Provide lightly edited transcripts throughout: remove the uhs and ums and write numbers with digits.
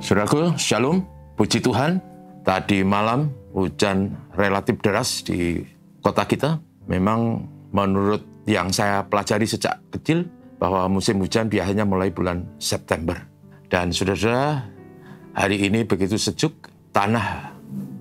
Saudaraku, Shalom, puji Tuhan. Tadi malam hujan relatif deras di kota kita. Memang menurut yang saya pelajari sejak kecil, bahwa musim hujan biasanya mulai bulan September. Dan saudara, hari ini begitu sejuk, tanah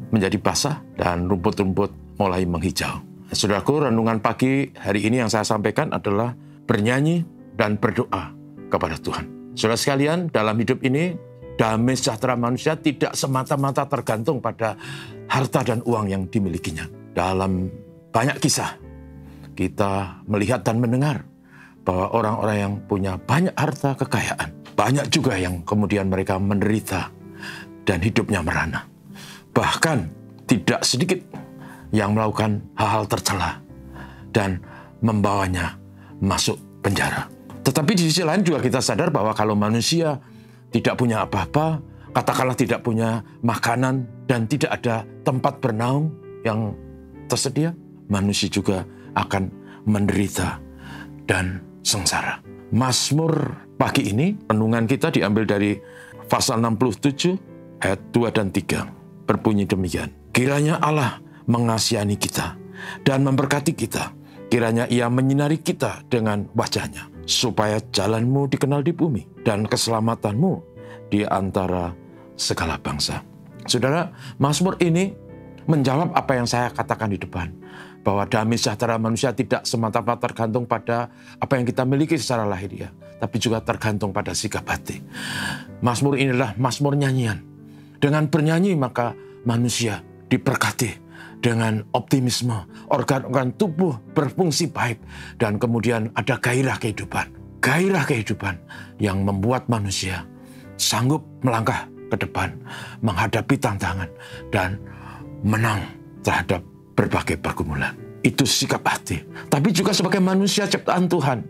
menjadi basah dan rumput-rumput mulai menghijau. Saudaraku, renungan pagi hari ini yang saya sampaikan adalah bernyanyi dan berdoa kepada Tuhan. Saudara sekalian, dalam hidup ini, damai sejahtera manusia tidak semata-mata tergantung pada harta dan uang yang dimilikinya. Dalam banyak kisah, kita melihat dan mendengar bahwa orang-orang yang punya banyak harta kekayaan, banyak juga yang kemudian mereka menderita dan hidupnya merana. Bahkan tidak sedikit yang melakukan hal-hal tercela dan membawanya masuk penjara. Tetapi di sisi lain juga kita sadar bahwa kalau manusia tidak punya apa-apa, katakanlah tidak punya makanan dan tidak ada tempat bernaung yang tersedia, manusia juga akan menderita dan sengsara. Mazmur pagi ini, renungan kita diambil dari pasal 67 ayat 2 dan 3. Berbunyi demikian. Kiranya Allah mengasihani kita dan memberkati kita. Kiranya Ia menyinari kita dengan wajah-Nya, supaya jalanmu dikenal di bumi dan keselamatanmu di antara segala bangsa. Saudara, Mazmur ini menjawab apa yang saya katakan di depan, bahwa damai sejahtera manusia tidak semata-mata tergantung pada apa yang kita miliki secara lahiriah, tapi juga tergantung pada sikap hati. Mazmur inilah mazmur nyanyian. Dengan bernyanyi maka manusia diberkati dengan optimisme, organ-organ tubuh berfungsi baik, dan kemudian ada gairah kehidupan. Gairah kehidupan yang membuat manusia sanggup melangkah ke depan, menghadapi tantangan, dan menang terhadap berbagai pergumulan. Itu sikap hati. Tapi juga sebagai manusia ciptaan Tuhan,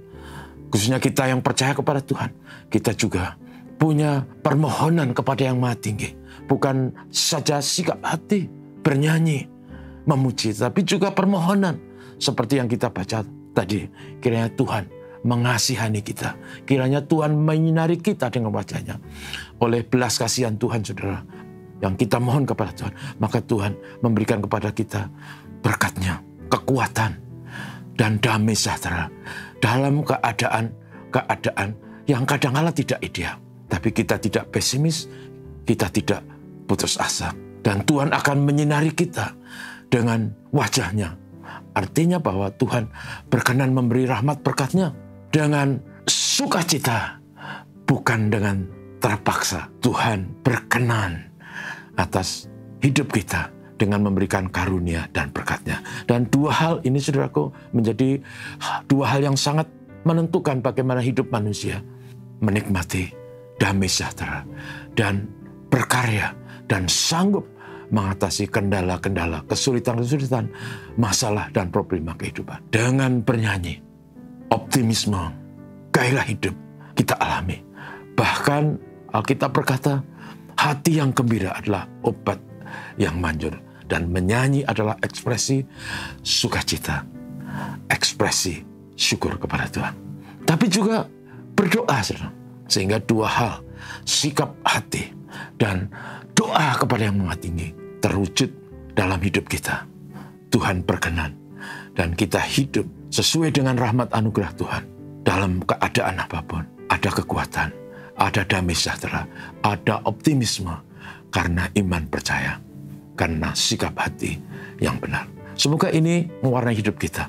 khususnya kita yang percaya kepada Tuhan, kita juga punya permohonan kepada Yang Maha Tinggi. Bukan saja sikap hati, bernyanyi, memuji, tapi juga permohonan. Seperti yang kita baca tadi, kiranya Tuhan mengasihani kita. Kiranya Tuhan menyinari kita dengan wajah-Nya. Oleh belas kasihan Tuhan, saudara, yang kita mohon kepada Tuhan, maka Tuhan memberikan kepada kita berkat-Nya, kekuatan, dan damai sejahtera dalam keadaan yang kadang-kala tidak ideal. Tapi kita tidak pesimis, kita tidak putus asa. Dan Tuhan akan menyinari kita dengan wajah-Nya. Artinya bahwa Tuhan berkenan memberi rahmat berkat-Nya dengan sukacita, bukan dengan terpaksa. Tuhan berkenan atas hidup kita dengan memberikan karunia dan berkat-Nya. Dan dua hal ini, saudaraku, menjadi dua hal yang sangat menentukan bagaimana hidup manusia. Menikmati damai sejahtera dan berkarya dan sanggup mengatasi kendala-kendala, kesulitan-kesulitan, masalah dan problema kehidupan. Dengan bernyanyi, optimisme, gairah hidup kita alami. Bahkan Alkitab berkata, hati yang gembira adalah obat yang manjur. Dan menyanyi adalah ekspresi sukacita, ekspresi syukur kepada Tuhan. Tapi juga berdoa, saudara. Sehingga dua hal, sikap hati dan doa kepada Yang Maha Tinggi, terwujud dalam hidup kita. Tuhan berkenan dan kita hidup sesuai dengan rahmat anugerah Tuhan. Dalam keadaan apapun, ada kekuatan, ada damai sejahtera, ada optimisme, karena iman percaya, karena sikap hati yang benar. Semoga ini mewarnai hidup kita,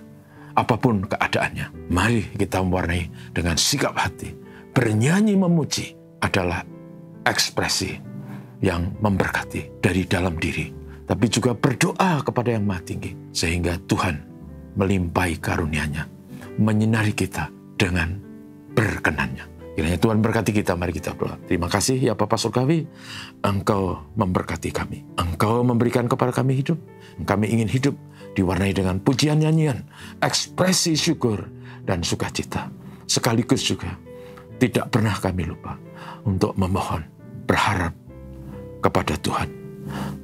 apapun keadaannya. Mari kita mewarnai dengan sikap hati. Bernyanyi memuji adalah ekspresi yang memberkati dari dalam diri, tapi juga berdoa kepada Yang Maha Tinggi, sehingga Tuhan melimpahi karunia-Nya, menyinari kita dengan berkenan-Nya. Kiranya Tuhan berkati kita, mari kita berdoa. Terima kasih ya Bapa Surgawi, Engkau memberkati kami. Engkau memberikan kepada kami hidup. Kami ingin hidup diwarnai dengan pujian, nyanyian, ekspresi syukur dan sukacita. Sekaligus juga tidak pernah kami lupa untuk memohon, berharap kepada Tuhan,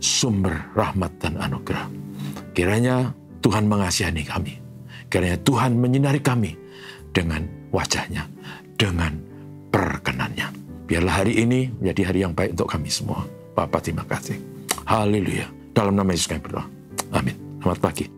sumber rahmat dan anugerah. Kiranya Tuhan mengasihani kami. Kiranya Tuhan menyinari kami dengan wajah-Nya, dengan perkenan-Nya. Biarlah hari ini menjadi hari yang baik untuk kami semua. Bapa, terima kasih. Haleluya. Dalam nama Yesus kami berdoa. Amin. Selamat pagi.